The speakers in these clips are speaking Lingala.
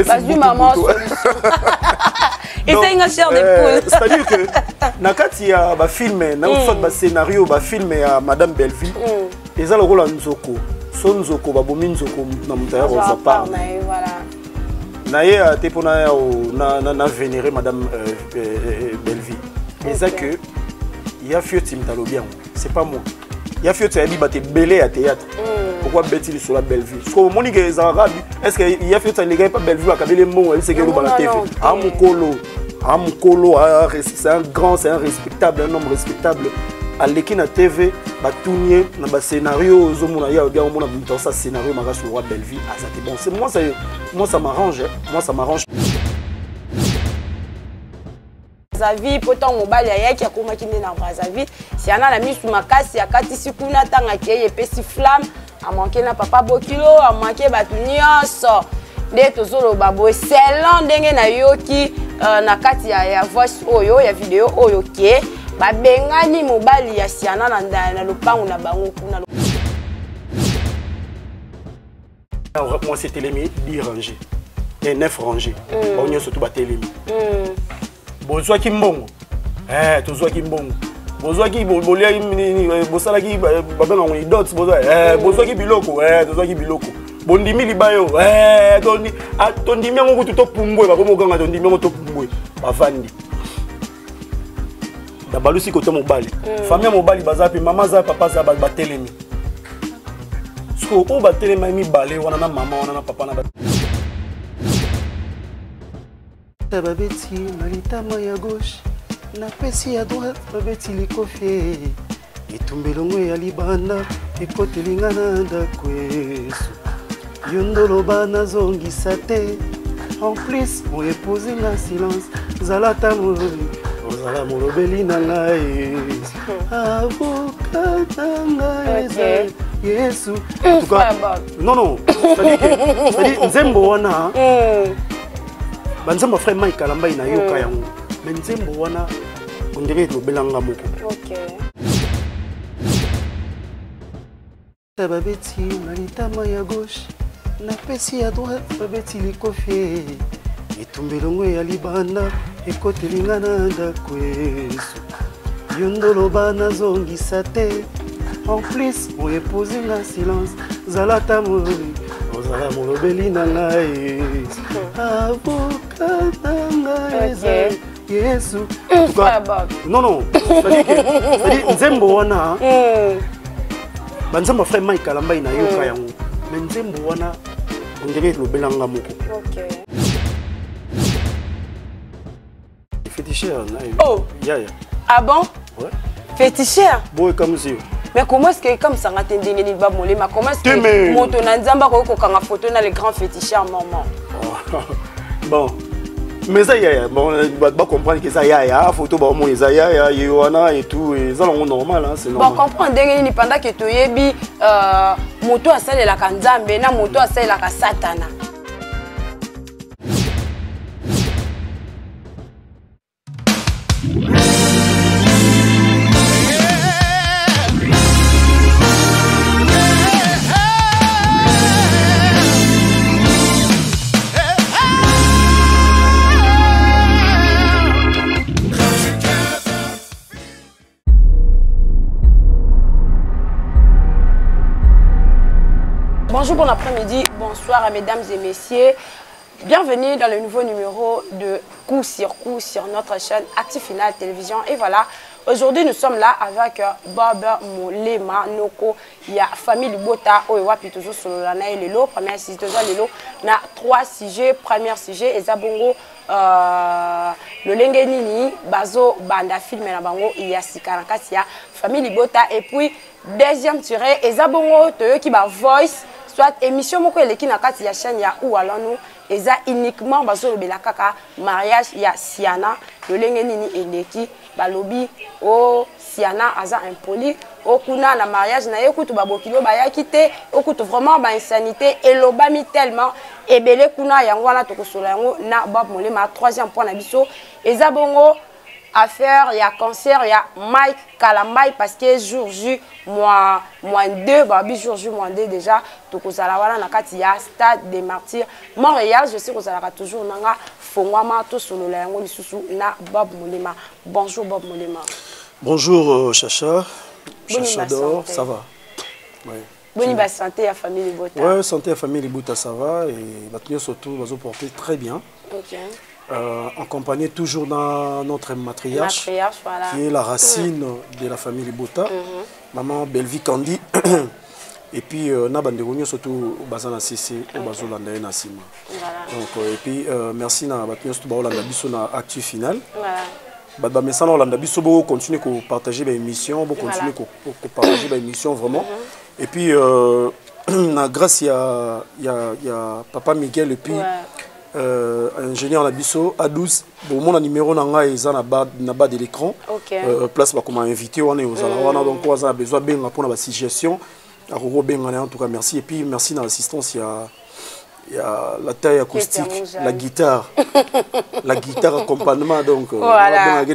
Vas-y maman. Et c'est une chair de poule. C'est-à-dire que nakati ya ba film na soit ba scénario ba film ya Madame Belleville. Et ça le rôle Nzoko. Son Nzoko ba bomi Nzoko na mutaya rosa par. Voilà. Naye te pona na vénérer Madame Belleville. Et ça que il y a Fioti Mtalobian. C'est pas moi. Il y a Fioti Abi baté belé à théâtre. Pourquoi Betty sur la Belleville? Parce que Monique est arabe. Est-ce qu'il y a Fioti les gars pas Belleville à Kabele Mon, elle sait que le bala TV. Amukolo, c'est un grand, c'est un respectable, un homme respectable. À l'équipe TV, Batounier, dans le scénario, il y a un scénario sur le roi Belleville. Ah, ça c'est bon. Moi, ça m'arrange. Moi, ça m'arrange. Brazzaville, pourtant mobile ya qui a comment qui na Brazzaville, si ana la mise makasi ya kati sikuna tanga ki epesi flamme, a manqué na papa Bokilo, a manqué batunyoso. De tozolo babo excellent ndenge na yoki na kati ya voice oyo ya vidéo oyo ke ba bengani mobile ya siana na lopango na bango kuna. Moi c'était les 10 rangées et 9 rangées. On y a surtout batté les Bonsoir Kimbongo. Tozwa Kimbongo. Bonsoir ki bolia bosala ki babanga ngoni dots bonsoir ki biloko tozwa ki biloko. Bondimi libayo tondimi yango kutu to pumbwe bakomo ganga tondimi yango to pumbwe bavandi. Da balusi kote mobali. Famille mobali bazapi mama za papa za batelemi. Sko o batelema mi balé wana na mama wana na papa na Babeti malitama ya gauche na pesi ya droite babeti likofie itumbelongo ya libanda ekotelingana ndako Yesu yondolo bana zongisa te en plus mon épouse na silence zalata molobi ozala molobeli na ngai avocat na ngai Yesu en tout cas non c'est-à-dire nzembo wana Banzamba frère Mike Kalamba ina yoka yango. Mais nzembo wana on dirait le belanga moko. OK. Babeti malitama ya gauche na pesi ya droite babeti likofie. Itumbelongo ya libanda ekotelingana ndako Yesu. Yondolo bana zongisa te. En plus mon épouse na silence zalata molobi. Ozala molobeli na ngai avocat na ngai Yesu. En tout cas, non c'est-à-dire nzembo wana banzamba frère Mike Kalamba ina yoka yango mais nzembo wana on dirait le belanga moko. OK. Féticheur là. Oh. Ya. Ah bon? Ouais. Féticheur? Boy comme ça. Mais comment est-ce que comme ça nga tendenge ni ba molema comment est-ce que moto na nzamba ko kanga photo na les grands féticheurs maman. Bon. Mais ça y est, bon va comprendre que ça y a photo ba mo ça y a Yohana et tout et ça c'est normal hein, c'est normal. Bon comprendre ndenge ni pendant que toyebi moto asale la kanzambe na moto asale la satana. Bonjour, bon après-midi, bonsoir à mesdames et messieurs. Bienvenue dans le nouveau numéro de Coup sur Coup sur notre chaîne Active Final Télévision. Et voilà, aujourd'hui nous sommes là avec Bob Molema Noko. Il y a famille Libota, Oewa toujours sur la Lelo, première sujet, Lelo, na 3 sujets. Premier sujet, Ezabongo, le Lengenini, Bazo, Banda, film na bango, il y a Sikarakasia, famille Libota. Et puis, deuxième tiré, Ezabongo, Toyo qui va voice. Soit émission moko eleki na kati ya chaîne ya ou alors nous eza uniquement bazo lobela kaka mariage ya Siana le lenge nini eleki balobi o Siana aza impoli o kuna na mariage na yekutu babokilo bayaki te okutu vraiment ba insanité elobami tellement ebele kuna yango wana tokosola yango na Bob Molema troisième point na biso eza bongo affaire, il y a concert, il y a Mike Kalambai parce que jour J moins 2, babi jour J moins 2 déjà. Donc vous allez voir il y a Stade des Martyrs Montréal. Je sais que vous allez toujours nanga fongwama to solo la yango lisusu na Bob Molema. Bonjour Bob Molema. Bonjour Chacha. Chacha d'or, ça va. Ouais. Bonne santé à famille Libota. Ouais, santé à famille Libota, ça va et maintenant surtout va se porter très bien. OK. Accompagné toujours dans notre matriarche, voilà. Qui est la racine de la famille Libota, maman Belvi Kandi. Et puis, Nabandegogno surtout Bazana CC et Bazolanda Nassima. Donc, et puis, merci à Batnios Tubaolanda Bisso na Actu Final. Voilà. Mais ça, Olanda Bisso, on continue à partager l'émission, on continue à partager l'émission vraiment. Et puis, grâce à Papa Miguel et puis. Ingénieur Nabiso A12 bon mon numéro nanga eza na bas de l'écran place ba comme invité on est aux ala donc on a besoin benga pour la suggestion à benga en tout cas merci et puis merci dans l'assistance il y a la taille acoustique la guitare accompagnement donc voilà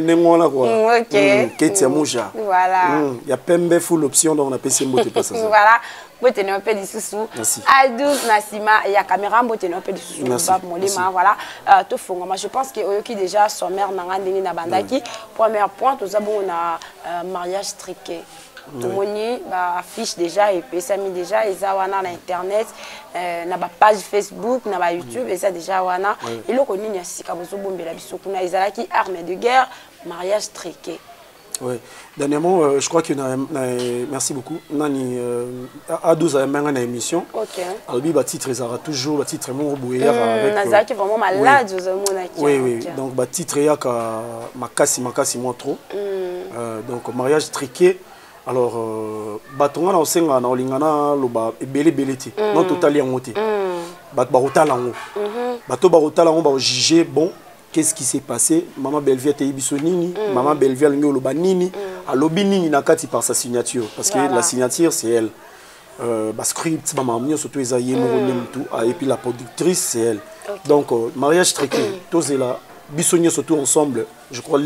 Ketia Mouja voilà il y a Pembe full option donc on a PC mot pas ça voilà vous tenez un peu de sous A12 Nassima il y a caméra vous tenez un peu de sous voilà tout fond moi je pense que oyoki déjà sommaire nanga ndini na bandaki premier point tout ça bon on a mariage triqué Tomoni affiche déjà et puis ça mis déjà ils ont na internet na ba page Facebook na ba YouTube et ça déjà wana et le connu ni asika bozo bombela biso kuna izalaki arme de guerre mariage triqué. Oui, dernièrement, je crois que merci beaucoup. Nani A12 a même une émission. OK. Alors lui, titre Zara toujours, titre mon bouillard avec. Nazaki vraiment malade aux monaki. Oui. Donc titre ya ka makasi moi trop. Donc mariage triqué. Alors batonga na osenga na olingana loba ebele non totalement monté. Bat barotala ngo. Bato barotala ngo ba juger bon. Qu'est-ce qui s'est passé? Maman Belvia te ibisonini, maman Belvia lingo loba nini, alobi nini nakati par sa signature parce que la signature c'est elle. Script maman mio surtout ezaye mo tout et puis la productrice c'est elle. Donc mariage triqué, tous là bisonio surtout ensemble, je crois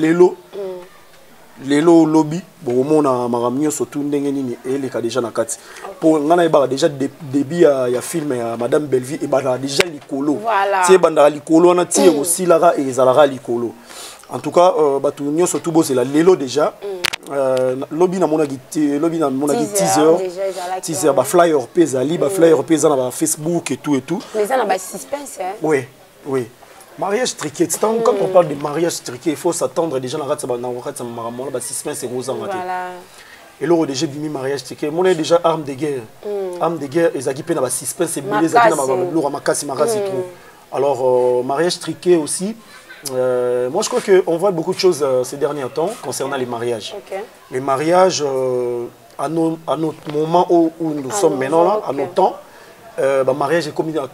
Lelo lobby bon mona maramnio surtout ndenge nini et les cas déjà nakati pour ngana ba déjà début ya film ya madame Belvi et ba déjà likolo tie banda likolo na tie aussi lara et zalara likolo en tout cas batu nyo surtout bo c'est la lelo déjà lobby na mona teaser ba flyer pezali ba flyer peza na ba Facebook et tout mais ça na ba suspense hein oui mariage triqué, quand on parle de mariage triqué, il faut s'attendre déjà à la suspense et voilà. Et là, déjà bimi mariage triqué. Mon est déjà arme de guerre. Arme de guerre, ils ont na suspense et les alors mariage triqué aussi. Moi, je crois qu'on voit beaucoup de choses ces derniers temps concernant les mariages. Les mariages, à notre moment où nous sommes maintenant là, à notre temps, le mariage est comme il y a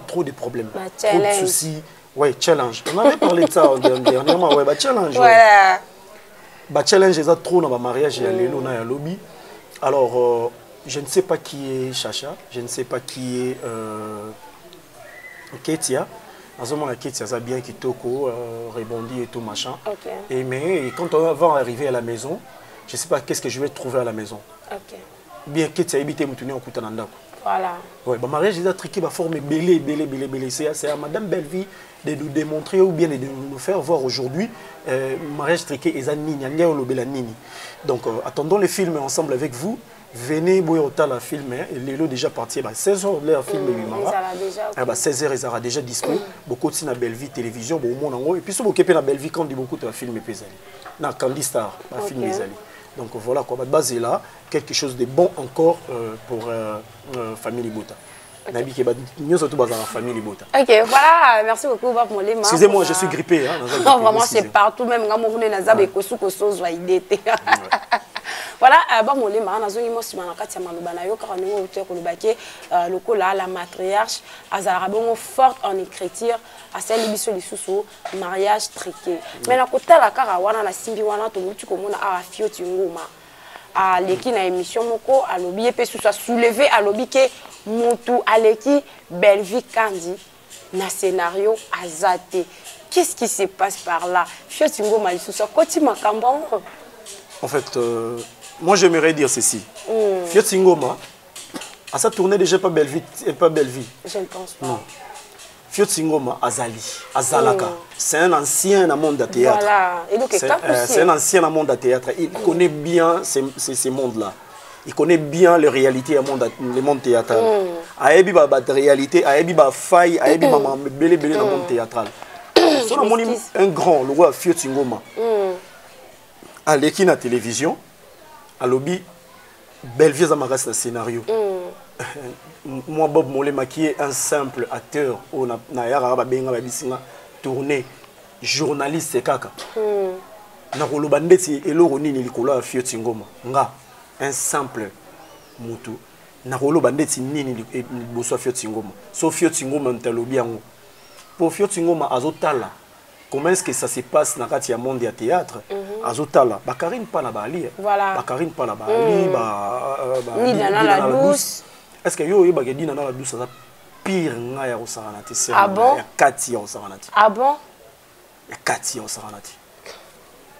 trop de problèmes, trop de soucis. Oui, challenge. On avait parlé de ça dernièrement. Oui, challenge. Voilà. Challenge, ils ont trop dans le mariage et les lona et lobby. Alors, je ne sais pas qui est Chacha. Je ne sais pas qui est Ketia. À ce moment-là, Ketia, ça bien Kitoko, rebondi et tout machin. Mais quand on va arriver à la maison, je ne sais pas qu'est-ce que je vais trouver à la maison. Bien Ketia, habité Moutouni en Koutananda. Voilà. Ouais, bah mariage déjà triqué va former belé. C'est à Madame Belvi de nous démontrer ou bien de nous faire voir aujourd'hui mariage triqué et nini. Donc attendons les films ensemble avec vous. Venez boyota la film et l'élo déjà parti 16h le film 16h ils aura déjà dispo beaucoup de na Belvi télévision bon mon et puis ce beaucoup na Belvi quand dit beaucoup de film pesali na Candy Star la film pesali. Donc voilà quoi, base est là, quelque chose de bon encore pour famille Libota. Nabi qui nous surtout dans la famille Libota. OK, voilà, merci beaucoup Bob Molema. Excusez-moi, je suis grippé hein. Non, vraiment c'est partout même quand on est na zabe kosuko zwa idete. Voilà, Bob Molema nazongi mo sima na kati ya maloba na yo ka ningo uté ko lobake lokola la matriarche azala bongo forte en écriture à celle biso lisusu mariage triqué. Mais na kotala kaka wana na simbi wana to mutu ko mona a fioti ngoma. A leki na émission moko a lobi pe sous soulever a lobi ke mutu aleki Belvi Kandi na scénario azate qu'est-ce qui se passe par là? Fioti Ngoma lisusu koti makambo. En fait, moi j'aimerais dire ceci. Fioti Ngoma, à sa tournée déjà pas belle vie, pas belle vie. Je ne pense pas. Non. Fioti Ngoma Azalaka. C'est un ancien dans le monde de théâtre. Voilà. C'est un ancien dans le monde de théâtre. Il connaît bien ces mondes-là. Il connaît bien les réalités du monde théâtral. Il y a des réalités, il y a des failles, il y a des belles dans le monde théâtral. C'est un grand, le roi Fioti Ngoma. À l'équipe de la télévision, à l'objet, Bellevue a marqué le scénario. Moi, Bob Molema, qui est un simple acteur, on a tourné, journaliste, c'est kaka. Na kolobandeti eloko nini likolo ya Fioti Ngoma. Nga un simple mutu. Na kolobandeti nini liboso Fioti Ngoma. So Fioti Ngoma ntalobi yango. Pour Fioti Ngoma azotala. Comment est-ce que ça se passe dans le monde du théâtre? Azotala, Bakarine pas la bali. Voilà. Bakarine pas la bali, ni dans la douce. Est-ce que yo ba di dans la douce ça pire nga ya osanati c'est ah bon? Ya kati osanati. Ah bon? Ya kati osanati.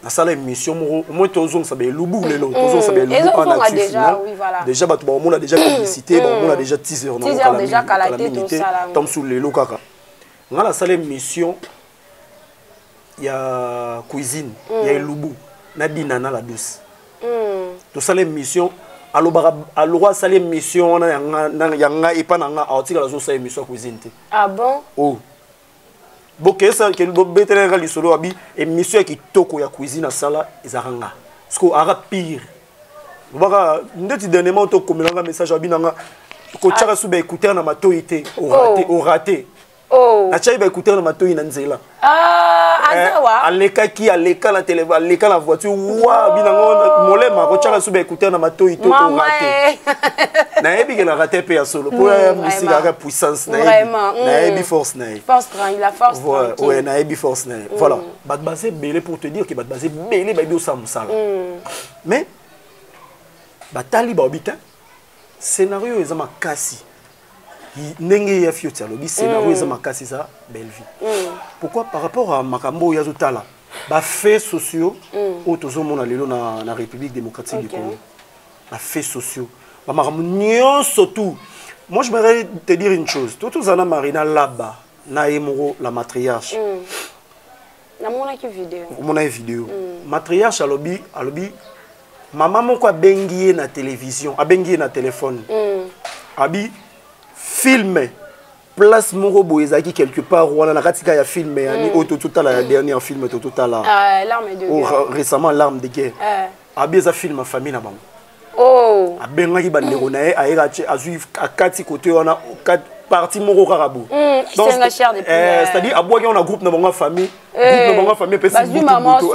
Na sala émission mo moi tozong ça be lubu lelo, tozong ça be lubu en actif. Déjà oui voilà. Déjà ba on a déjà publicité, on a déjà teaser non. Teaser déjà calaté tout ça là. Tom sous lelo kaka. Nga la sala émission il y a cuisine, il y a lubu, na dinana la douce. Tout ça l'émission alors ça l'émission na yanga et pas na article la so émission cuisine. Ah bon? Oh. Boké ça que betere ga lisolo abi émission qui toko ya cuisine sala ezaranga. Parce que ara pire. Baka ndeti dernièrement to komelanga message abi nanga ko tchaka sube écouter na matoité au raté. Oh. Acha ba écouter na matoyi na nzela. Azawa. Aleka la télé, aleka la voiture. Wa binango molema ko tchaka sube écouter na matoyi to au raté. Na yebi que la raté pe ya solo. Pour la musique à puissance na yebi. Na yebi force na yebi. Force tranquille, la force tranquille. Ouais, na yebi force na yebi. Voilà. Bat basé belé pour te dire que bat basé belé ba bi osa musala. Mais batali ba obitin. Scénario ezama kasi. Nenge ya Fioti alobi scénario ezama kasi ça belle vie. Pourquoi par rapport à makambo ya zotala ba faits sociaux au tozomona lelo na République démocratique du Congo. Ba faits sociaux. Ba makambo nyonso tout. Moi je voudrais te dire une chose. Tout zana Marina là-bas na Emoro la matriarche. Na mona ki vidéo. Mona vidéo. Matriarche alobi maman moko abengi na télévision, abengi na téléphone. Abi filmé place moko boyezaki quelque part wana na katika ya filmé yani auto total la dernière film total là l'arme de guerre récemment l'arme de guerre abeza film famille na bango oh abengaki bandeko na ye ayeka azui akati côté wana parti moko karabu donc c'est-à-dire abwaki on a groupe na bango famille pesi butu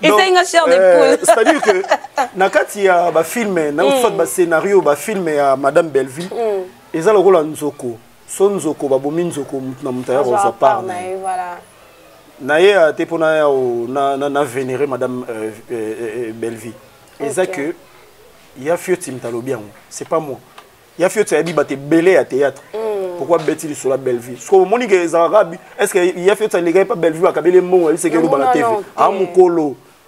et c'est une chair de poule. C'est-à-dire que nakati ya ba film na soit ba scénario ba film ya Madame Bellevue eza lokola nzoko so nzoko ba bomi nzoko na mutaya rosa par na voilà na ye te pona ya na vénérer Madame Bellevue eza que ya Fioti mtalobi c'est pas moi ya Fioti abi baté belé à théâtre pourquoi bêtise sur la Bellevue parce que moni que les arabes est-ce que ya Fioti les gars pas Bellevue akabele mon il c'est que ba la TV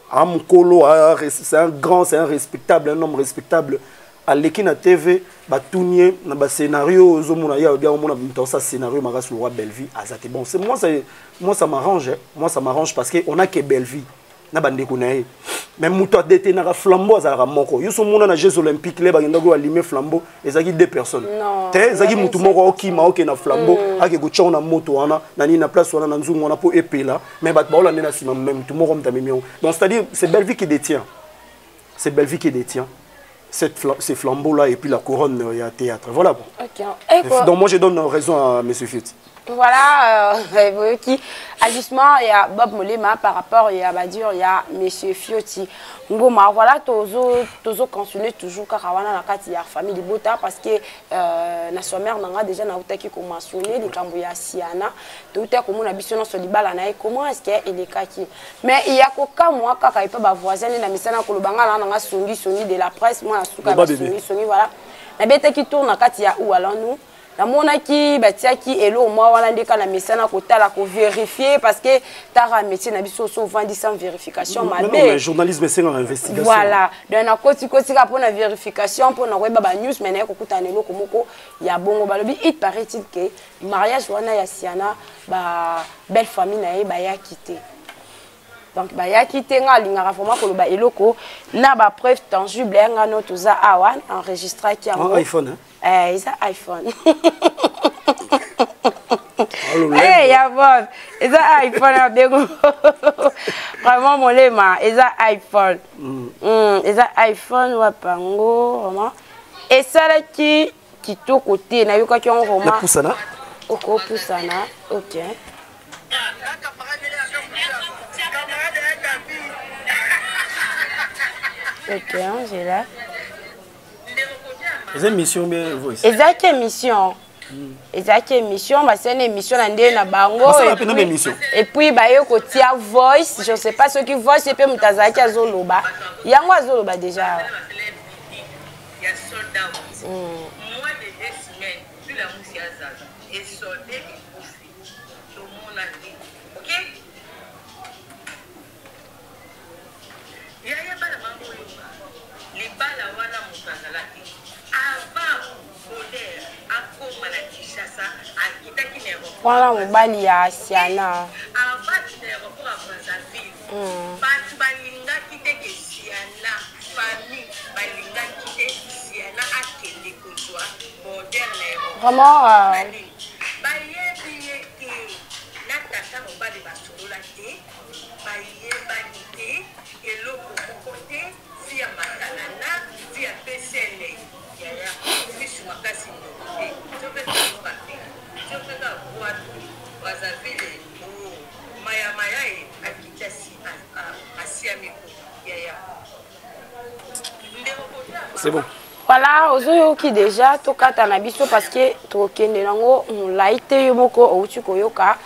Amukolo, c'est un grand, c'est un respectable, un homme respectable. À l'équipe de TV, Batounier, dans le scénario, ça scénario, le roi Bellevue, bon, moi ça m'arrange, parce qu'on a que Bellevue, même Moutoua d'été n'a flambeau à Ramoko. Ils sont dans les Jeux Olympiques, les gens allumé flambeau, et ça deux personnes. Zagi Moutoumoro qui m'a na flambeau, a que Gouchon na moto ana, nani na place wana nanzou on a pour épée là, mais batbaola nena si même tout monde comme mignon. Donc c'est-à-dire c'est Bellevue qui détient. C'est Bellevue qui détient ces flambeaux là et puis la couronne il y a théâtre. Voilà. Donc moi je donne raison à monsieur Fioti. Voilà, qui ajustement il y a Bob Molema par rapport il y a Badur il y a monsieur Fioti Ngoma voilà tozo continuer toujours karawana na kati ya famille Bota parce que na sa mère nanga déjà na utaki ko mentionner les kambo ya siana to utaki ko mona biso na so libala na comment est-ce que il est kaki mais il y a koka moi kaka ipa ba voisin na misana ko lobanga na nga songi de la presse moi asuka ba songi voilà na bete qui tourne na kati ya ou alors nous namonaki batiaki elo moi wana ndeka na mesana kotala ko vérifier parce que tara métier na biso so vandi sans vérification mabe mais journalisme c'est une investigation voilà donc na koti ka pour na vérification pour na koyeba ba news mais na kokutana eloko moko ya bongo balobi il paraît-il que mariage wana ya Siana ba belle famille na ye ba ya quitté donc ba ya quitté nga lingaka vraiment ko ba eloko na ba preuve tangible nga no toza awan enregistré ki en iPhone isa iPhone hey ya bon isa iPhone abego vraiment molema isa iPhone isa iPhone wa pango vraiment et ça là qui tout côté na yoka ki on vraiment pusana oko pusana OK OK Angela c'est émission bien voice exact émission exact émission bah c'est une émission na ndé na bango et puis bah yo kotia voice je sais pas ce qui voice et puis mutazaki azoloba yango azoloba déjà il y a soldat moins de 2 semaines plus la moussia zaza et soldé et bouffé tout le monde a dit OK il y a pas de mambo les balles wana mutazalaki avant Boder akoma na Kinshasa akitaki na aéroport voilà mobali ya Siana avant na aéroport à Brazzaville batu balingaki te ke Siana famille balingaki te Siana akende kozwa Boder na aéroport vraiment bayebi ye te na tata mobali basolola te bayebani te eloko moko te via matalana via PCN yaya biso makasi ndoko te topesa mokate topesa bwatu Brazzaville maya e akitasi asiamiko yaya c'est bon voilà ozoyoki déjà tokata na biso parce que tokende nango molai te yo moko outi koyoka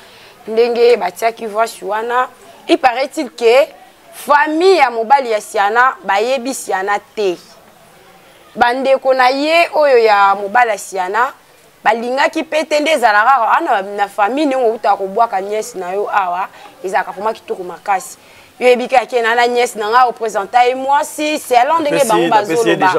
ndenge batiaki voice wana il paraît-il que famille ya mobali ya Siana bayebi Siana te bandeko na ye oyo ya mobali ya Siana balingaki pete nde ezalaka ana na famille ndenge outa kobwaka nièce na yo awa ezalaka vraiment kitoko makasi yo ebika ke na nièce na nga représenta et moi si c'est long ndenge bango bazoloba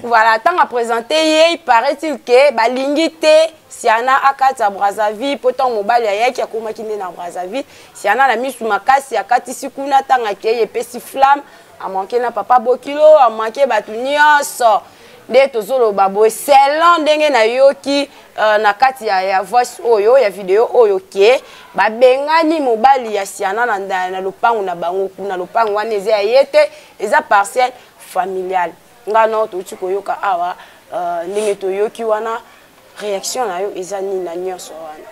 voilà tant à présenter ye il paraît-il que balingi te Siana akati ya Brazzaville pourtant mobali ya yaki akomaki nde na Brazzaville Siana na misu makasi akatisi kuna tanga ke epesi flamme a manqué na papa Bokilo a manqué batu nyonso nde tozoloba boye selon ndenge na yoki na kati ya voice oyo ya video oyo ke babengani mobali ya Siana na lopango na bango kuna lopango wana eza yete eza parcelle familiale ngano tochi koyoka awa ndenge toyoki wana réaction na yo eza ni na nyonso wana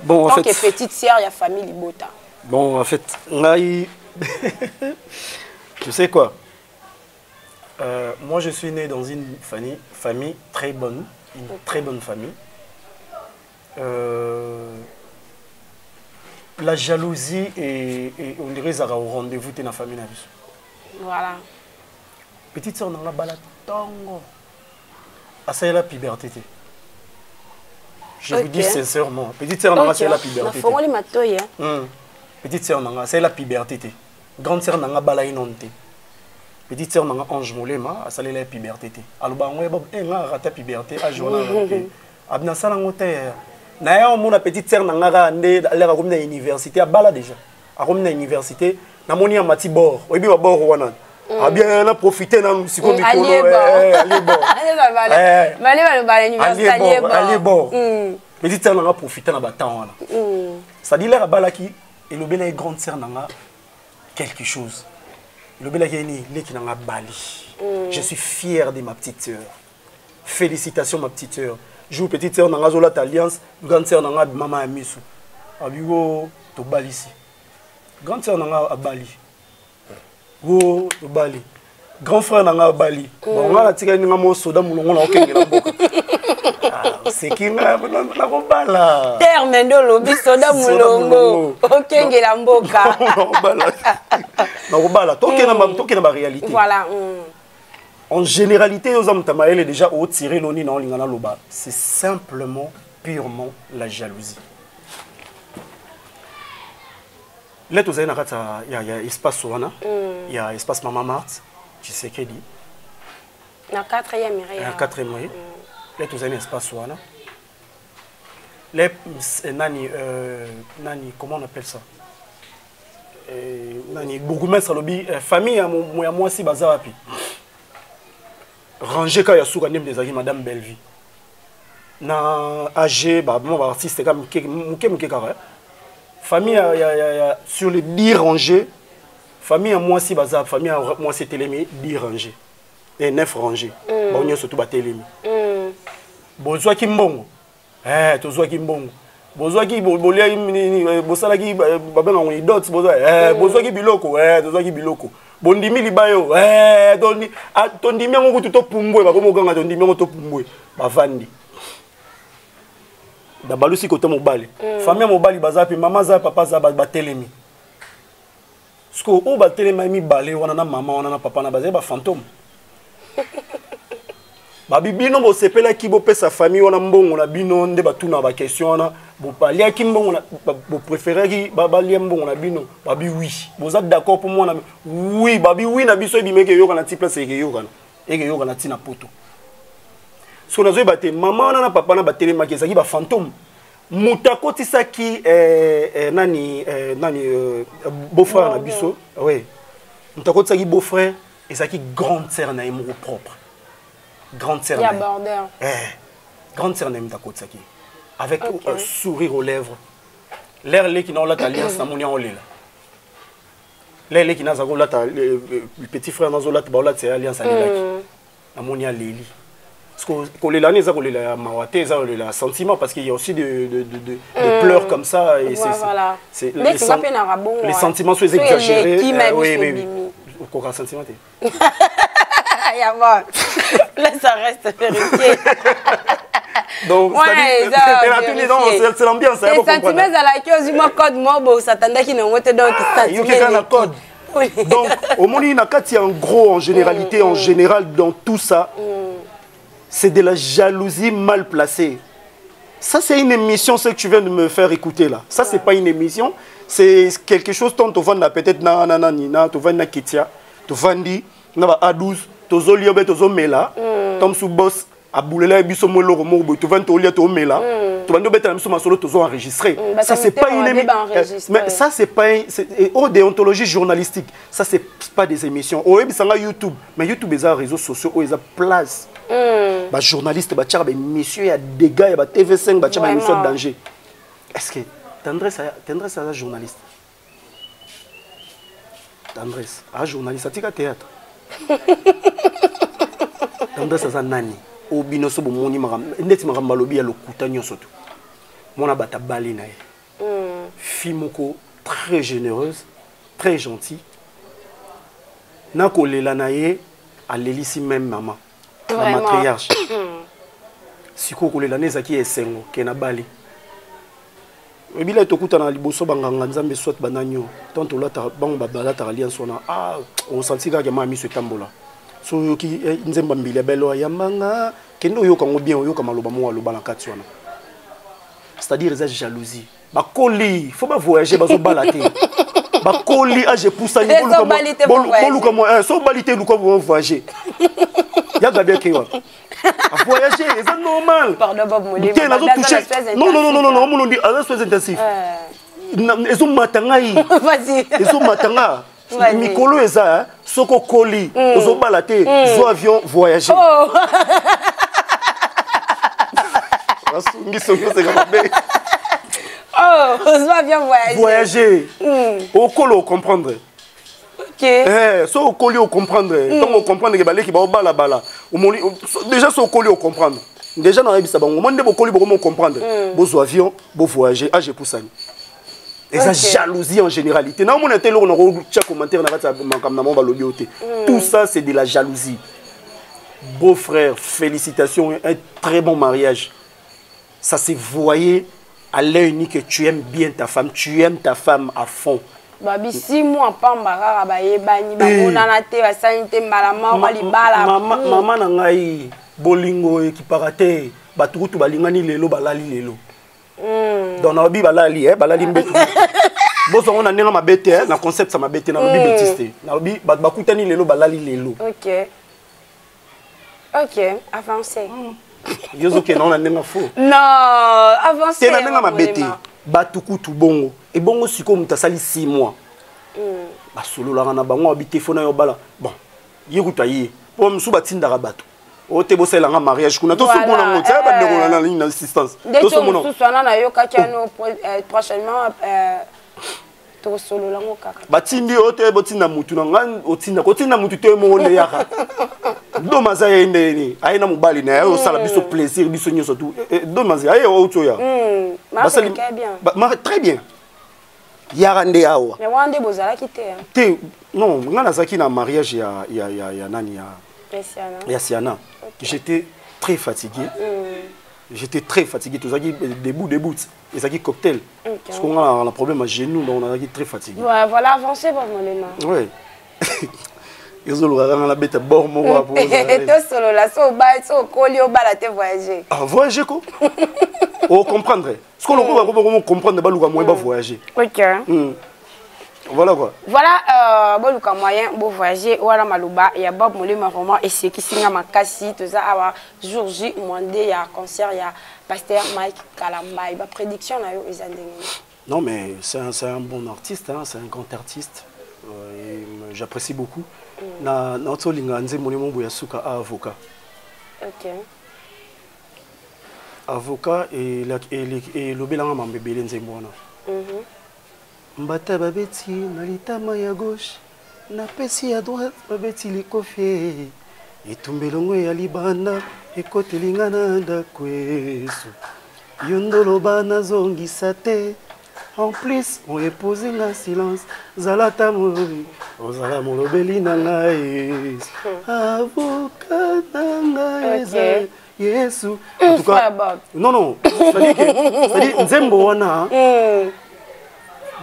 bon en fait que petite sœur ya famille Libota bon en fait ngai tu sais quoi moi je suis né dans une famille très bonne une très bonne famille la jalousie et on dirait ça au rendez-vous de la famille na biso voilà petite sœur nanga bala tongo asa la puberté je vous dis sincèrement petite sœur nanga c'est la puberté fongoli matoya petite sœur nanga c'est la puberté grande sœur nanga bala inonte petite sœur nanga Ange Molema asala la puberté aloba ngo nga rata puberté a journal abna sala ngote na ya mona petite sœur nanga nde aller a na université a bala déjà a na université na moni ya matibor oyebi ba bor wana a bien na profiter na siko mikolo aller bor petite sœur nanga profiter na ba temps wana ça dit l'air bala ki et le bel grande sœur nanga quelque chose. Le Belageni, je suis fier de ma petite sœur. Félicitations ma petite sœur. Je petite sœur dans la alliance, grande sœur dans maman Amisu. Abigo to Bali ici. Grande sœur dans à Bali. Go to Bali. Grand frère dans Bali. On a tiré une maman soda moulon na okengela mboka. C'est qui na robala. Terme ndolo bisoda mulongo. Okengela mboka. Na robala. Toke na ba réalité. Voilà. En généralité, aux hommes tamaël est déjà au tiré l'oni dans l'ingana loba. C'est simplement, purement la jalousie. Là, il y a espace Soana, il y a espace Maman Marthe, tu sais qu'elle dit. La quatrième, La quatrième, oui. Là, il y a un espace Soana. Là, nani, comment on appelle ça? Nani, bourgmestre lobby, famille, moi si bazapi. Ranger quand il y a sous des amis, Madame Bellevie. Na AG, mon artiste comme famille sur les 10 rangées, famille à moi si bazar, famille à moi c'est télémé 10 rangées et 9 rangées. Bon, on surtout télémé. Bozoa ki mbongo. Tozoa ki mbongo. Bozoa ki bolia bosala ki babenga on idot bozoa ki biloko, tozoa ki biloko. Bondimi libayo, tondimi ngo kutu pumbwe ba komo ganga tondimi ngo to pumbwe ba vandi. Da balusi kote mobali. Famille mobali bazapi mama za papa za ba telemi. Sko o ba telemi mi balé wana na mama wana na papa na bazé ba fantôme. Ba bibino bo sepela ki bo pesa famille wana mbongo na bino nde ba tuna ba question na bo palia ki mbongo na bo préférer ki ba lia mbongo na bino ba bi oui. Boza d'accord pour moi na oui ba bi oui na biso e bimeke yo kana ti place e yo kana. E yo kana ti na poto. So nazo bate maman na papa na batele makeza ki ba fantôme mutako tisaki nani beau-frère na biso oui mutako tisaki beau-frère et ça qui grande sœur na emo propre grande sœur ya border grande sœur na mutako tisaki avec un sourire aux lèvres l'air les qui n'ont la alliance na monia olela l'air les qui n'a zako la le petit frère na zo la ba la alliance alelaki na monia leli. Parce que l'année, il y a sentiment parce qu'il y a aussi de pleurs comme ça. Et voilà. Les sentiments sont exagérés. Oui, oui. Aucun sentiment. Là, ça reste vérifié. Donc, c'est l'ambiance. Les sentiments à laquelle je me code, moi, ça t'entend qu'il n'y a pas de code. Donc, au moment où il y a un gros, en généralité, en général, dans tout ça, c'est de la jalousie mal placée. Ça, c'est une émission, ce que tu viens de me faire écouter là. Ça, c'est pas une émission. C'est quelque chose dont tu vas peut-être tu vas na Kitia, tu vas dire, na A12, tu vas lire, tu vas mela, tu sous boss, à bouler biso molo romo, tu vas te lire, tu vas mela, tu vas nous mettre sur ma solo, tu vas enregistrer. Ça, c'est pas une émission. Mais ça, c'est pas une déontologie journalistique. Ça, c'est pas des émissions. Au web, c'est YouTube. Mais YouTube, ils ont réseaux sociaux, ils ont place. Les journalistes, les messieurs, il y a des gars, il y a TV5, il y a des émissions de danger. Est-ce que Tendresse est un journaliste? Tendresse, un journaliste, c'est un théâtre. Tendresse est un nani. Au binoso, moni net marambalobi à l'okutanyo soto. Mon abata balina. Fimoko très généreuse, très gentille. Nako lelanaye à l'hélice même maman. La matriarche. Si vous voulez l'année qui est sengo, qui est na bali. Et bien là, tu écoutes dans les bossos banganga nzambe soit bananyo. Tant que là, tu bang babala ta alliance on a on sentit que ma mis ce tambola. So yoki nzemba mbile belo yamanga kendo yo kango bien yo kamaloba mo aloba na kati wana. C'est-à-dire les jalousie. Ba koli, faut pas voyager bazo balater. Ba koli a je poussa ni boluka mo so baliter luka voyager. Il y a Gabriel Kewa. À voyager, c'est normal. Pardon, Bob Mouli. Non, on dit à la soirée intensive. Ils ont matangaï. Vas-y. Ils ont matanga. Mikolo et ça, Soko Koli, ils ont balaté, ils ont avion voyager. Oh! Oh, ils ont avion voyager. Voyager. Au colo, comprendre. So au collier au comprendre, donc on comprendre que balé qui va au bala bala. Déjà so au collier au comprendre. Déjà dans ça on demande au collier pour comprendre. Beaux avions, beaux voyager, j'ai pour ça. Et ça jalousie en généralité. Non mon était là on a chaque commentaire tout ça c'est de la jalousie. Beau frère, félicitations, un très bon mariage. Ça s'est voyé à l'œil unique que tu aimes bien ta femme, tu aimes ta femme à fond. Babi 6 mois pamba kaka bayebani bamonana te basani te malama balibala. Maman na ngai bolingo ekipaka te batukutu balingani lelo balali lelo. Donc na obi balali balali mbetu. Boso on a ndenge mabete na concept ça mabete na obi betiste. Na obi bakutani lelo balali lelo. OK. OK, avancez. Yozo ke na ndenge fo. Non, avancez. Te na ndenge mabete. Batukutu bongo. Et bongo siko mutasali 6 mois. Basolo la na bango habité fona yo bala. Bon, yekuta yi. Po msu batindaka bato. O te bosela nga mariage kuna to so mona ngotsa ba ndeko na ligne assistance. To so mona. To so na yo kachano prochainement to solo la ngo kaka. Batindi o te botinda mutu na nga otinda kotinda mutu te mo nde yaka. Do mazaya inde ni. Aina mobali na yo sala biso plaisir biso nyoso tout. Do mazaya ayo auto ya. Basali bien. Très bien. Yarande awa. Mais wande bozala kité. Te non, nga nazaki na mariage ya nani ya Siana. Ya Siana. Okay. J'étais très fatigué. J'étais très fatigué. Tout ça qui debout. Et ça qui cocktail. Okay. Parce qu'on a un problème à genoux, donc on a très fatigué. Ouais, voilà, avancez par mon léma. Ouais. Ils ont la bête à bord moi pour. Toi solo là, so ba, so colio ba la te voyager. Ah voyager quoi? On comprendrait. Ce qu'on va comprendre, c'est que va voyager. Ok. Voilà quoi. Voilà, bon le moyen pour voyager. Voilà maluba, il y a Bob Molema vraiment et c'est qui signe ma cassi, tout ça. Alors jour J, il y a concert, il y a Pasteur Mike Kalamba, il y a prédiction là yo ils Non mais c'est un bon artiste, hein, c'est un grand artiste. J'apprécie beaucoup. Na notre linganze Molema Boyasuka avocat. Ok. Avocat et l'obélanga mambebele nzembona. Mbata babeti na litama ya gauche na pesi ya droite babeti likofe itumbelongo ya libanda ekotelinga na ndakweso yondolo bana zongisa te en plus on est posé na silence zalata molobi ozala molobeli na ngai avocat na ngai Yesu. En tout cas, non, c'est-à-dire nzembo wana.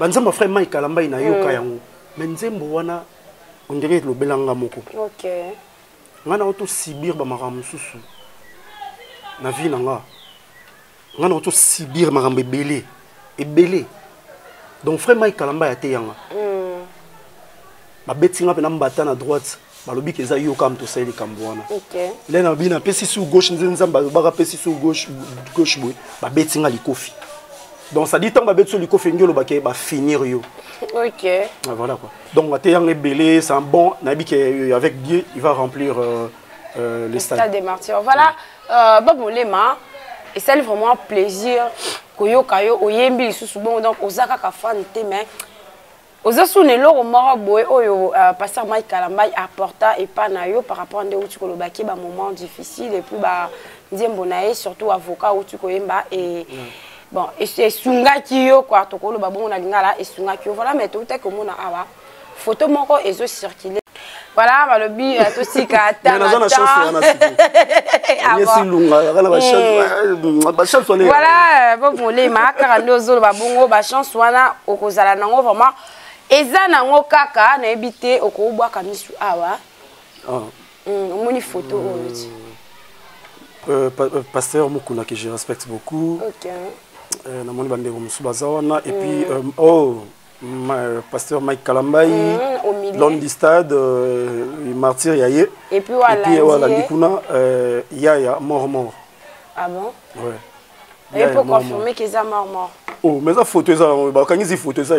Banzembo frère Mike Kalamba ina yoka yango. Mais nzembo wana on dirait le belanga moko. OK. Ngana auto sibir ba makambo susu. Na vie nanga. Ngana auto sibir makambo ebele. Donc frère Mike Kalamba ya te yanga. Ba betinga pe na mbata na droite. Balobi keza yo kam to sali kambwana. OK. Là na bina pesi sous gauche nzamba ba pesi sous gauche boy ba betinga likofi. Donc ça dit tant ba betu likofi ngelo ba ke ba finir yo. OK. Voilà quoi. Donc até yang belé c'est un bon nabi que avec Dieu il va remplir les stades des martyrs. Voilà Bob Molema et c'est vraiment un plaisir koyo kayo oyembi sous bon donc ozaka ka fan te mais Ozasoune loro mara boy oyo pasteur Mike Kalamba apporta et pas na yo par rapport à des outils kolobaki ba moment difficile et puis ba nzembo nae surtout avocat outil koyemba et bon et c'est sunga kiyo quoi to koloba bon na lingala et sunga kiyo voilà mais tout est comme on a awa photo moko ezo circuler voilà balobi to sika ta na voilà bon Molema karando zolo ba bongo ba chance wana okozala nango vraiment eza nango kaka na ebité okobwa kamisu awa moni photo pasteur Mukuna que je respecte beaucoup. OK. Na moni bande ko musubazawana et puis pasteur Mike Kalamba l'homme du stade martyr yaye et puis voilà ndikuna yaya mort. Ah bon? Ouais. Et pour confirmer qu'ils sont mort. Oh mais ça photo ça ba kangizi photo ça.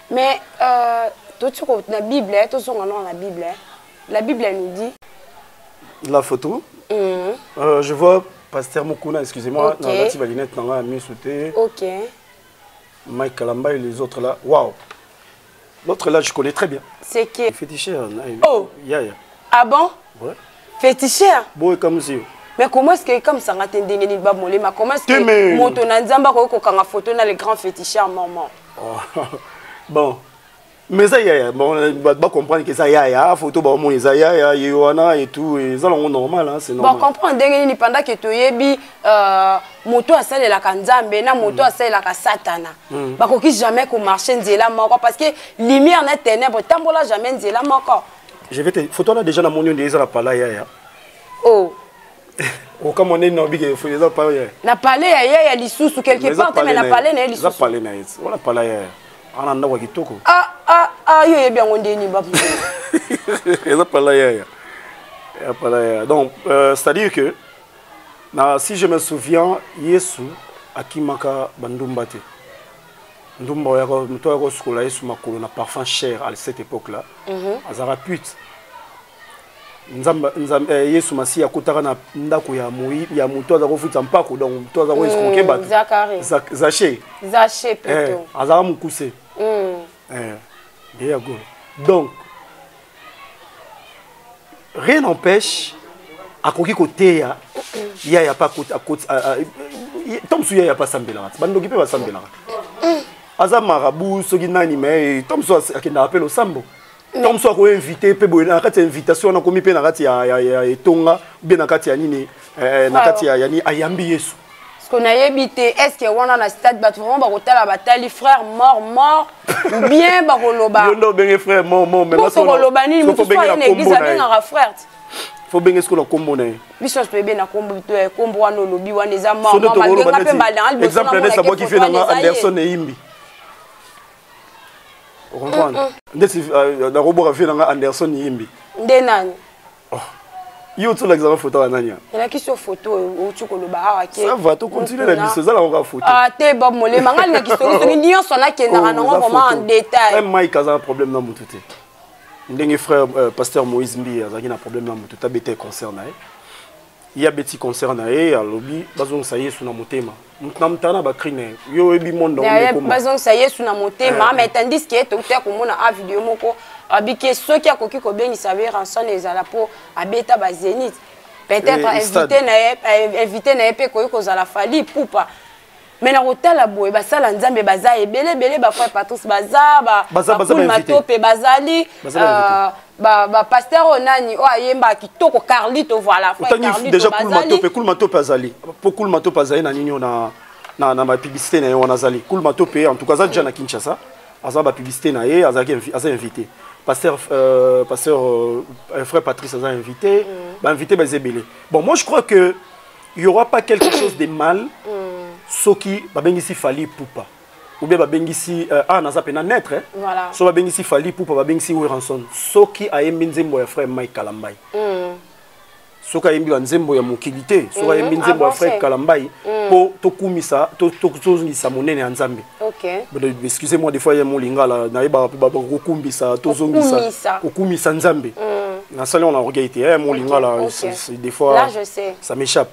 Mais tout ce qu'on la Bible, tout ce qu'on a dans la Bible, la Bible elle nous dit. La photo. Je vois pasteur Mukuna, excusez-moi, dans la petite balinette dans la mis sauté. OK. Mike Kalamba et les autres là. Waouh. L'autre là je connais très bien. C'est qui? Féticheur. Oh. Yaya. Ah bon? Ouais. Féticheur. Bon comme ça. Mais comment est-ce que comme ça on a tendu ni Bob Molema, comment est-ce que moto na nzamba ko kanga photo na les grands féticheurs morts? Bon, Mais ça yaya bon va comprendre que ça yaya photo ba mon ça yaya yoana et tout et ça c'est normal hein, c'est normal. Bon comprendre ndenge ni pendant que toyebi moto asale la kanzambe na moto asale la satana. Ba koki jamais ko marcher nzela moko parce que lumière na ténèbres tambola jamais nzela moko. Je vais te photo là déjà na monio ndeza la pala yaya. Oh. O comme on est no big faut les pas yaya. Na palais yaya lisusu quelque part mais na palais na lisusu. Na palais na yes. Wala pala yaya. Ananda wa kitoko. Yo yebi yango ndeni babu. Ça pala yaya. Donc c'est-à-dire que si je me souviens Yesu akimaka bandumbate. Ndumba yako mto yako skola Yesu makolo na parfum cher à cette époque-là. Azara pute. Nzamba Yesu masi akutaka na ndako ya moi ya moto azako futa mpako donc moto azako escroquer bat. Zaché plutôt. Azara mukuse. Donc rien n'empêche à koki côté il y a pas côté à côté tom suya ya pas sambela bando ki pe ba sambela aza marabout soki nani mais tom so akenda appel au sambo tom so ko invité pe boye na kati invitation na komi pe na kati ya etonga bien na kati ya nini na kati ya yani ayambi Yesu ce qu'on a évité est-ce que on a na stade bat vraiment ba kotala batali frère mort ou bien ba koloba yondo benga frère mort mais ba koloba ni mutu so une église avec frère faut benga ce qu'on a combo na biso to bien na kombo wana lobi wana eza mort mabenga pe mbala exemple na sabo ki fait na Anderson et Imbi on comprend ndesi na robo fait na Anderson et Imbi ndenani yo tu l'exemple photo à nania il y a qui sur photo ou tu koloba awa ke ça va tout continuer la biso ça là on va photo te bob molé mangali na kiso ni nyo sona ke na nango vraiment en détail même Mike a un problème dans mututé ndenge frère pasteur Moïse Mbi azaki na problème dans mututé bété concerne il y a petit concerne à lobby bazon ça y est sous na motema mutana ba crine yo ebi monde on bazon ça y est sous na motema mais tandis que to te ko mona a vidéo moko abike soki akoki ko bengisa be ranson ezala po abeta ba Zénith peut-être invité na pe ko ko zala fali poupa mais na hôtel boye basala nzambe baza ebele ba frère Patrice baza matope bazali ba pasteur onani o ayemba kitoko Carlito voilà frère Carlito déjà cool matope azali pour cool matope azali na nini na ma publicité na on azali cool matope en tout cas ça déjà na Kinshasa azaba ba publicité na ye azaki invité pasteur frère Patrice a invité invité bazebele bon moi je crois que il y aura pas quelque chose de mal soki babengisi fali poupa ou bien babengisi naza pena naître voilà so babengisi fali poupa babengisi Ranson soki ayembi nzembo ya frère Mike Kalambai soki ayembi nzembo ya mokilité soki ayembi nzembo ya frère Kalambai po tokumisa tozongisa monene ya nzambe OK excusez-moi des fois il y a mon lingala na yeba kokumbisa tozongisa kokumisa nzambe na sali on a regardé mon lingala des fois là je sais ça m'échappe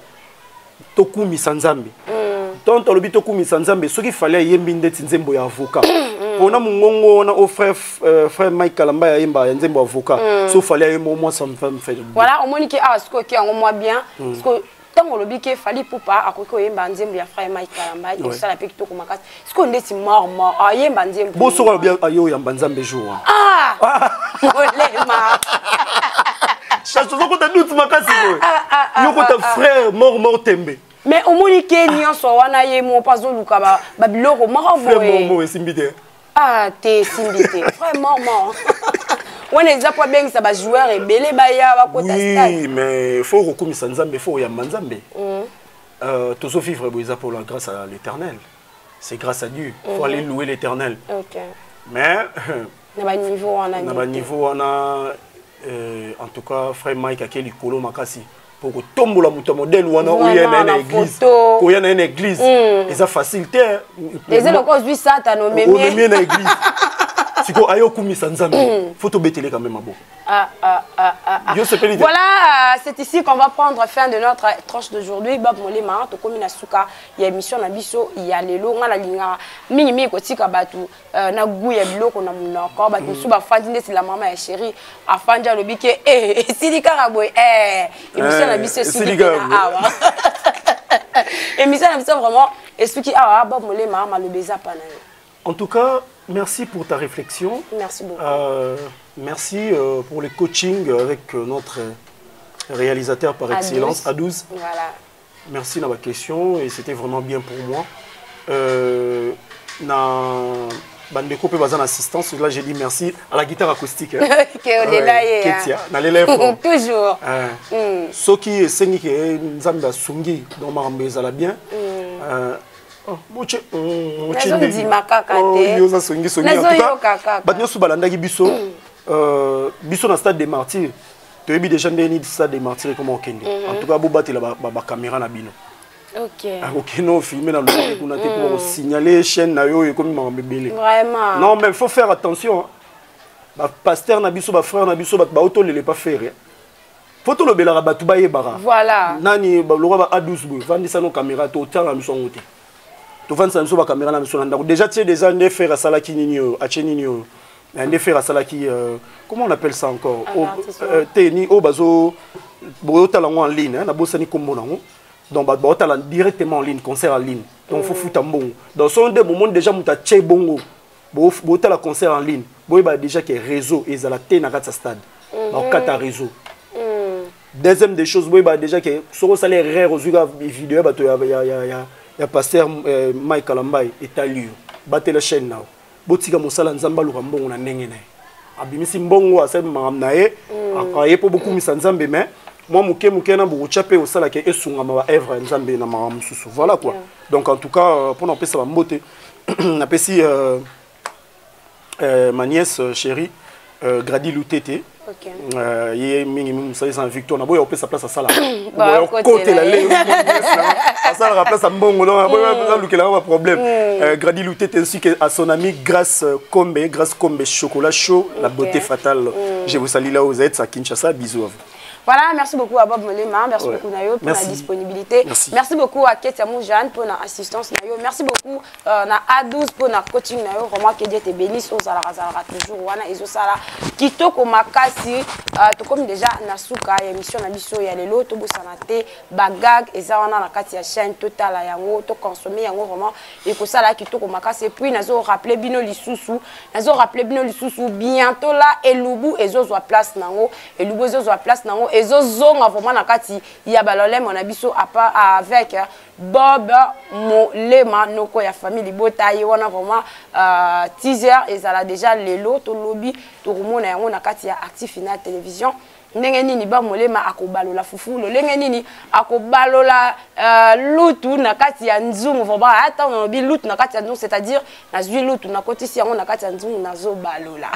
tokumisa nzambe donc tolobi tokumisa nzambe soki fallait yembi ndeti nzembo ya avocat pona mungongo na au frère Mike Kalamba ya yemba nzembo avocat so fallait yembo moi ça me fait voilà au monique asko ki en moi bien parce que tant on lobi ke fali poupa akoko yemba nzembo ya frère Mike Kalamba et ça la peki to komakasi ce qu'on ndeti mort yemba nzembo bo so bien ayo yamba nzambe jour olema chaque fois que tu doutes makasi yo ko ta frère mort tembe mais au monique nyonso wana yemo pazo luka ba biloko moko boye frère simbite te simbite frère mort on est pas bien ça va joueur et belé baya ba kota stade oui mais faut rekomisa nzambe faut ya nzambe tous vivre boisa pour la grâce à l'Éternel c'est grâce à Dieu faut aller louer l'Éternel OK mais na niveau on a en tout cas frère Mike akeli kolo makasi pour tombola muto modèle wana oyena na église ko yana na église eza facilité les éloquents lui ça ta nommé na église siko ayo kumisa nzambe faut to betele quand même abo voilà c'est ici qu'on va prendre fin de notre tranche d'aujourd'hui Bob Molema to komi na suka ya émission na biso ya lelo ngala linga mingi ko tika batu na guya biloko na munoko batu suba fandi ndesi la mama ya chérie afanja lobike silika raboy émission na biso silika awa émission na biso vraiment et ce qui Bob Molema malobeza pana En tout cas, merci pour ta réflexion. Merci beaucoup. Merci pour le coaching avec notre réalisateur par excellence, A12. Voilà. Merci dans ma question et c'était vraiment bien pour moi. Bandeko peut baser en assistance, là j'ai dit merci à la guitare acoustique. Toujours. Ce qui est sengi que Nzamba Sungi dans ma mbezala bien. Biso na stade des martyrs. Tu as déjà des stade des martyrs comme on kende. En tout cas, vous battez la caméra na bino. Ok. Ok, non, filmer dans le on a été pour signaler chaîne na yo et comme m'a bébé. Vraiment. Non, mais il faut faire attention. Ba pasteur na biso ba frère na biso ba auto le pas faire. Faut tout le bela rabatu ba yebara. Voilà. Nani ba lo ba A12 boy, vandi sa no caméra to tanga miso ngote. To vandi sa miso ba caméra na miso ndako. Déjà tu déjà ne faire à salaki nini yo, a nini yo. Ne faire à salaki comment on appelle ça encore? Teni o bazo bo talango en ligne, na bosani kombo nango. Donc, directement en ligne, concert en ligne. Donc, il faut foutre un bon. Dans son des moments, déjà, il y a un bon concert en ligne. Il y a déjà un réseau et il y a un stade. Donc, il y a un réseau. Deuxième des choses, il y a déjà que sur le salaire rare aux vidéos, il y a pasteur Mike Kalambay et Talio. Battez la chaîne là. Botika Moussala Nzamba Lurambon na Nengene. Abimisi Mbongo a cette mamnae. A pas beaucoup Misanzambe, mais. Moi, je suis au salon qui est sur ma œuvre, voilà quoi. Donc, en tout cas, pour nous ça va beauté. N'apprécie ma nièce chérie, Grady Loutete. Ok. Il y a minimum ça en victoire. On a sa place à Sala. Côté la lait. Ça la place à Mbongo. Non, il y a un problème. Grady Loutete ainsi qu'à son ami Grâce Combe chocolat chaud, la beauté fatale. Je vous salue là où vous êtes à Kinshasa. Bisous à vous. Voilà, merci beaucoup à Bob Molema, merci beaucoup Nayo pour la disponibilité. Merci beaucoup à Ketia Moujane pour l'assistance Nayo. Merci beaucoup à A12 pour le coaching Nayo. Vraiment que Dieu te bénisse aux Alara toujours. Wana Ezo Sala Kitoko Makasi, tout comme déjà Nasuka, émission Nabiso Yalelo, Tobo Sanate, Bagag, Ezawana na Katia chaîne Total Yango, to consommer Yango vraiment. Et que ça là Kitoko Makasi. Puis Nazo rappelé Bino Lisusu, bientôt là Elubu Ezo Zwa place Nango, Elubu Ezo Zwa place Nango. Et zozonga vraiment nakati ya balole mon abiso avec Bob Molema noko ya famille Libota wana vraiment teaser et ça a déjà les lots to lobby to rumona yango nakati ya Active Final Télévision ndenge nini Bob Molema akobalola fufulo ndenge nini akobalola lutu nakati ya nzungu vraiment ata on obi lutu nakati ya nzungu c'est-à-dire nazwi lutu nakotisi yango nakati ya nzungu nazo balola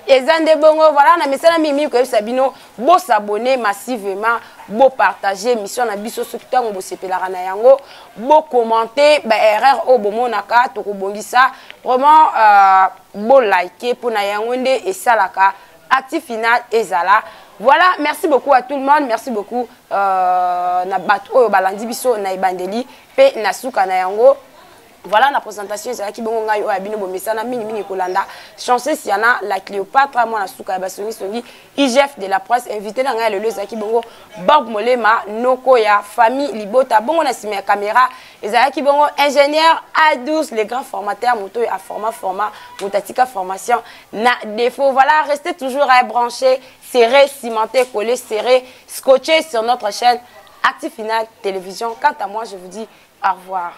et zande bongo voilà na mesana mimi ko sabino bo s'abonner massivement bo partager mission na biso so kitango bo sepelaka na yango bo commenter ba erreur o bo monaka to ko bongisa vraiment bo liker pour na yango nde et salaka Active Final ezala. Voilà, merci beaucoup à tout le monde, merci beaucoup na bato balandi biso na ibandeli pe na suka na yango. Voilà la présentation c'est qui bongo ngai o abino bomesana mini kolanda chancer siana la Cléopâtre moi na suka ba songi IGF de la presse invité na ngai le zaki bongo Bob Molema noko ya famille Libota bongo na sima caméra ezaki bongo ingénieur A12 les grands formateurs moto à format motatika formation na défaut. Voilà, restez toujours branchés, serré, cimenté, collé, serré, scotché sur notre chaîne Active Final Télévision. Quant à moi, je vous dis au revoir.